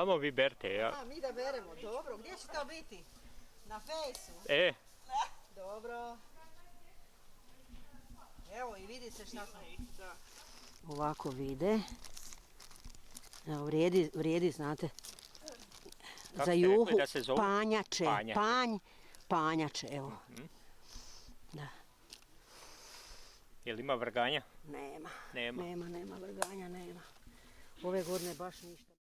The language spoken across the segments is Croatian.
Amo vi berte, ja. A, mi da beremo, dobro. Gdje će to biti? Na fejsu? Dobro. Evo i vidi se šta smo. Ovako vide. Evo, vrijedi, znate. Kako za ste juhu, rekli da se zovu? panjače. Panjače, evo. Da. Jel ima vrganja? Nema vrganja, nema. Ove godine baš ništa.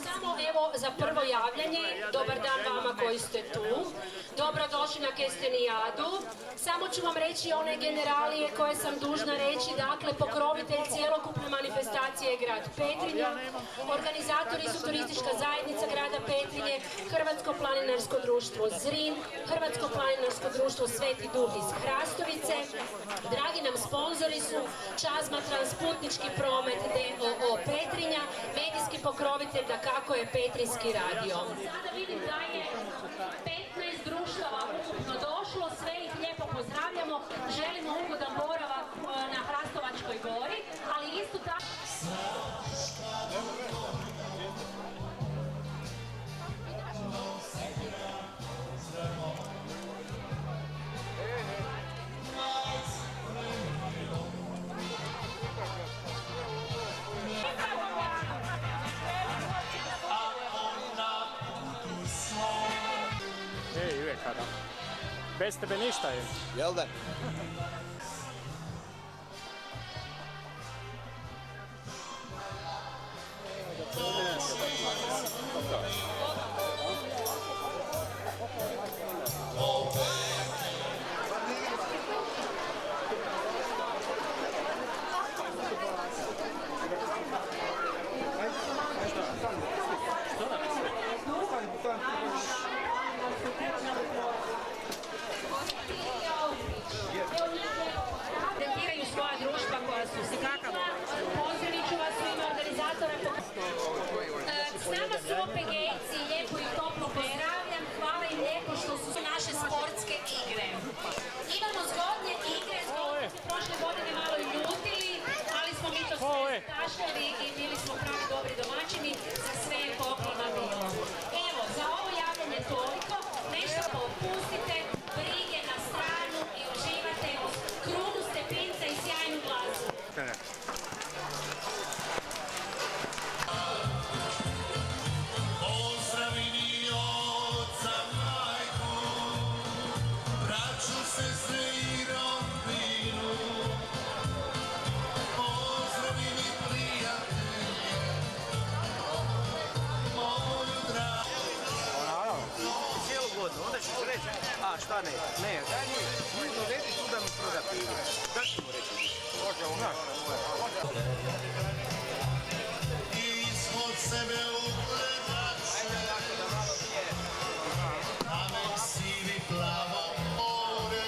Samo evo za prvo javljanje, dobar dan vama koji ste tu, dobrodošli na Kestenijadu. Samo ću vam reći one generalije koje sam dužna reći, dakle pokrovitelj cjelokupne manifestacije je grad Petrinja, organizatori su turistička zajednica grada Petrinje, Hrvatsko planinarsko društvo Zrin, Hrvatsko planinarsko društvo Sveti Duh iz Hrastovice, dragi nam sponzori su Čazma Transputnički promet d.o.o. Petrinja, medijski pokrovitelj dakako je Petrinjski radio. Sada vidim da je 15 društava ukupno došlo, sve ih lijepo pozdravljamo, želimo ugodan boravak na Hrastovačkoj gori, ali isto tako... Bez tebe ništa je. Jel da? A, šta ne? Ne, daj mi dovedi tu da mi proda pivo. Da ću mu reći? Može, znaš. Ispod sebe ugledaš, kamen sivi plavo more.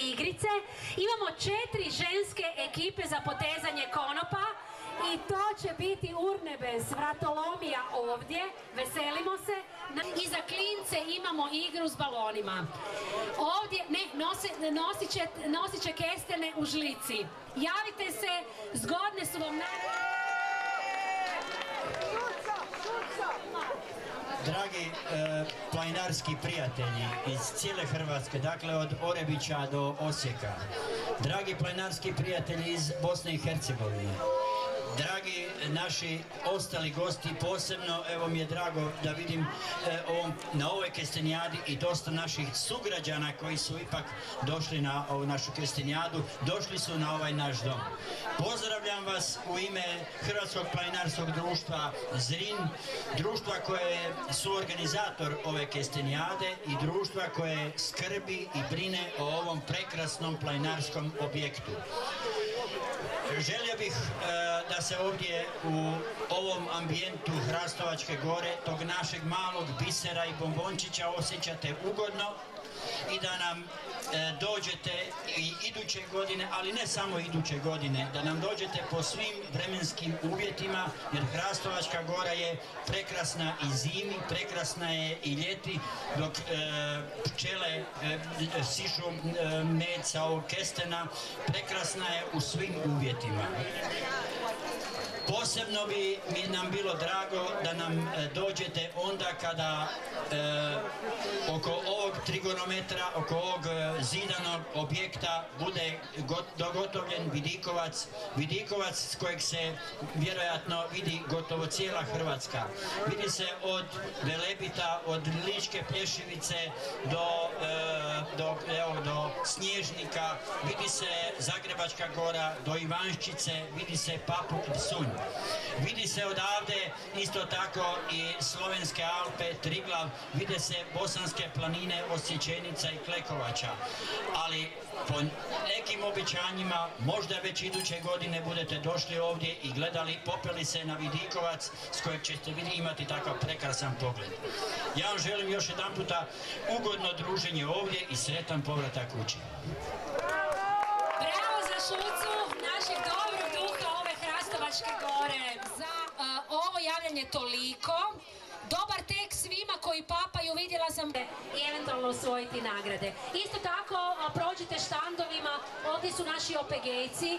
Igrice. Imamo 4 ženske ekipe za potezanje konopa i to će biti urnebes vratolomija ovdje. Veselimo se. I za klince imamo igru s balonima. Ovdje, nosit će kestene u žlici. Javite se, zgodne su vam Dragi planinarski prijatelji iz cijele Hrvatske, dakle od Orebića do Osijeka, dragi planinarski prijatelji iz Bosne i Hercegovine, dragi naši ostali gosti, posebno evo mi je drago da vidim na ovoj kestenijadi i dosta naših sugrađana koji su ipak došli na ovu našu kestenijadu, došli su na ovaj naš dom. Pozdravljam vas u ime Hrvatskog planinarskog društva Zrin, društva koje je suorganizator ove kestenijade i društva koje skrbi i brine o ovom prekrasnom planinarskom objektu. Želio bih da se ovdje u ovom ambijentu Hrastovačke gore, tog našeg malog bisera i bombončića osjećate ugodno i da nam dođete i iduće godine, ali ne samo iduće godine, da nam dođete po svim vremenskim uvjetima, jer Hrastovačka gora je prekrasna i zimi, prekrasna je i ljeti, dok pčele sišu med sa ovog kestena, prekrasna je u svim uvjetima. Posebno bi nam bilo drago da nam dođete onda kada oko ovog trigonometra, oko ovog zidanog objekta bude dogotovljen vidikovac s kojeg se vjerojatno vidi gotovo cijela Hrvatska. Vidi se od Velebita, od Ličke Plješivice do Snježnika, vidi se Zagrebačka gora, do Ivanščice, vidi se Papuk i Psunj. Vidi se odavde isto tako i Slovenske Alpe, Triglav, vide se Bosanske planine, Osjećenica i Klekovača. Ali po nekim obećanjima možda već iduće godine budete došli ovdje i gledali, popeli se na vidikovac s kojeg ćete imati takav prekrasan pogled. Ja vam želim još jedan puta ugodno druženje ovdje i sretan povratak kući. Bravo za Šucu, našeg dobrog duha ove Hrastovačke gore. Za ovo javljanje toliko. Dobar tek svima koji papaju, vidjela sam i eventualno osvojiti nagrade. Isto tako prođite štandovima, ovdje su naši OPG-jci.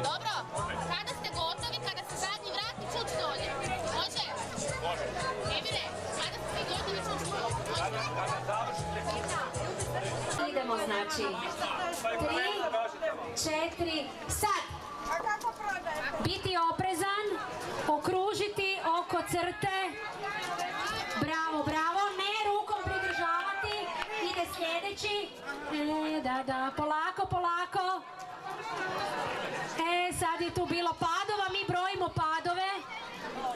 Dobro, kada ste gotovi, kada se zadnji vrati, čuć dolje. Može? Može. Emire, kada ste svi gotovi, čuć dolje. Idemo znači. 3, 4, sad! Biti oprezan, okružiti oko crte. Bravo, bravo, ne rukom pridržavati. Ide sljedeći. Polako, polako. Sad je tu bilo padova, mi brojimo padove.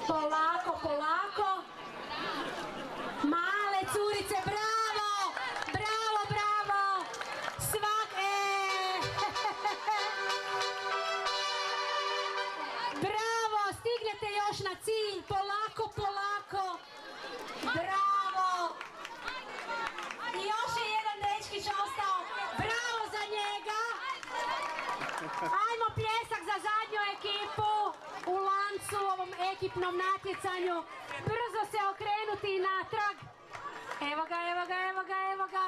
Polako, polako. Male curice, bravo! Bravo, bravo! Bravo, stignete još na cilj. Polako, polako. Bravo! I još je jedan dečkić ostao. Bravo za njega! Ajmo pljesak za zadnju ekipu u lancu, ovom ekipnom natjecanju. Brzo se okrenuti natrag. Evo ga, evo ga, evo ga, evo ga.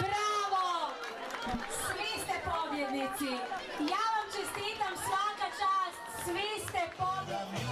Bravo! Svi ste pobjednici. Ja vam čestitam, svaka čast. Svi ste pobjednici.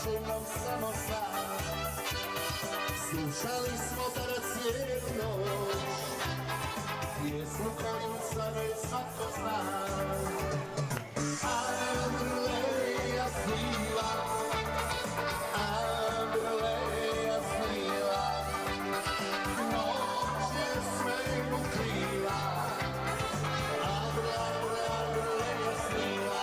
ženom samo sam. Slušali smo tada cijelu noć, pjesmu koju sad već svako zna. Andrleja sniva, Andrleja sniva, noć je sve ukriva. Andrleja sniva.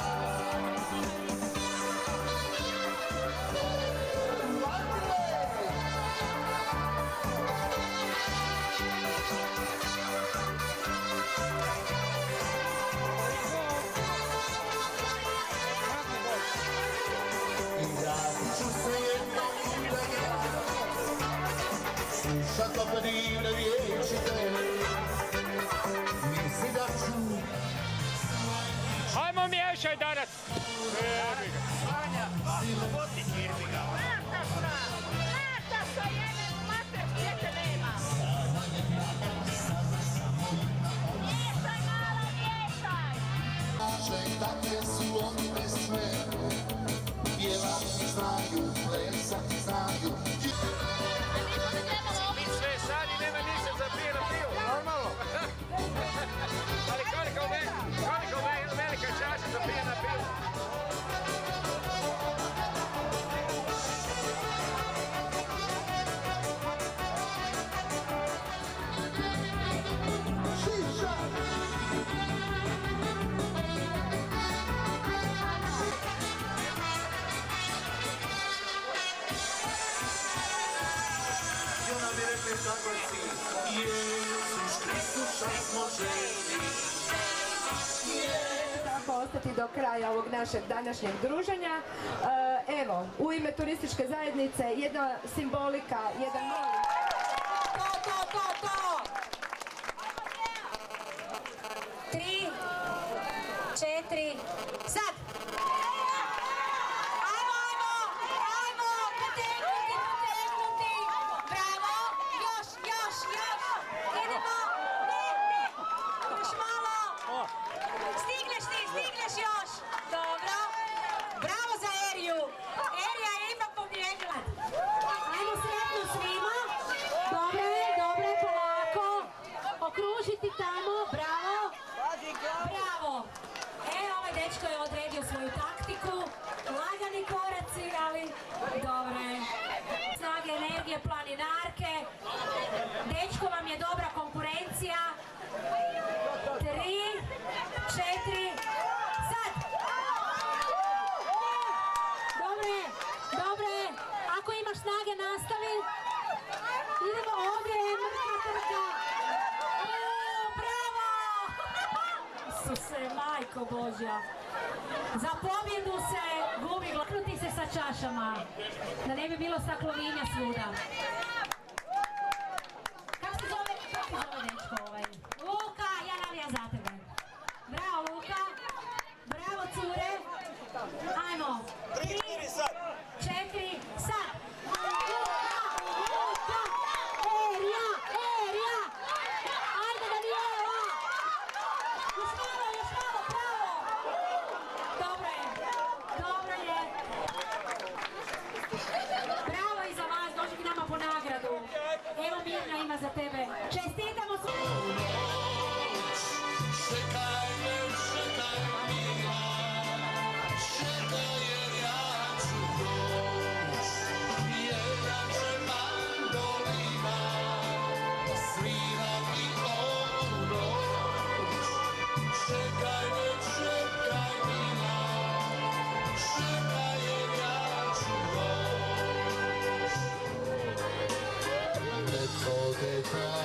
Slušat opet divne riječi te, misli da ću. Hajmo miješaj danas! Vanja, slobodni Kirbiga. Marta, što jebe, mater, gdje te nema? Miješaj, malo, miješaj! Takve su one sve, pjevati znaju, plesati znaju. Sve sad i nema ništa za prije na pivu, normalno. Ali koliko velika čaša za prije na pivu. Tako ostati do kraja ovog našeg današnjeg druženja. Evo, u ime turističke zajednice jedna simbolika, jedan mali... To! 3, 4, sad! Ajmo, potegnuti! Bravo, još! Idemo! Ne, još malo! Stigneš još! Dobro! Bravo za Eriju! Erija je ipak pobjedila! Ajmo sretno svima! Dobre, polako! Okružiti tamo, bravo! Ovaj dečko je odredio svoju taktiku, lagani koraci, ali dobre. Snage, energije, planinarke. Dečko vam je dobra konkurencija. 3, 4, sad! Dobre. Ako imaš snage, nastavi. Idemo ovdje, mrtva trka. Isuse, majko Božja. Za pobjedu se gubi, gloknuti se sa čašama. Da ne bi bilo staklovinja svuda. Kako se zove dečko ovaj? Luka, ja navijam za tebe. Bravo Luka. Bravo cure. Ajmo. 3, 4, sad. Luka. Erija. Ajde da nije ova. Još malo, pravo! Dobro je! Bravo i za vas, dođi k nama po nagradu. Evo Mirna ima za tebe. Čestitamo se! Čekaj mila, čekaj jer ja ću doć, jedan će mandolina svirati ovu noć. Čekaj mila, čekaj jer ja ću doć. Netko deta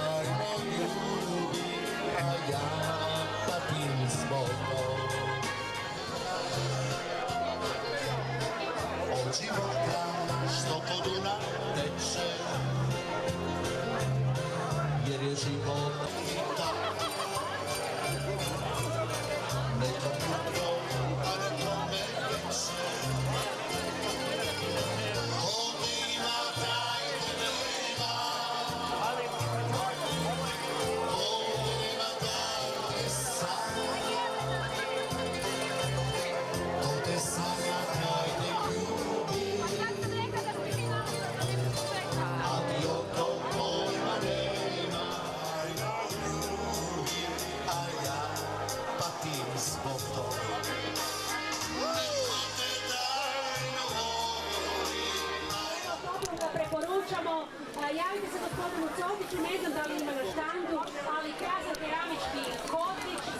preporučamo, javite se gospodinu Cokiću, ne znam da li ima na štandu, ali krasan keramički kotlić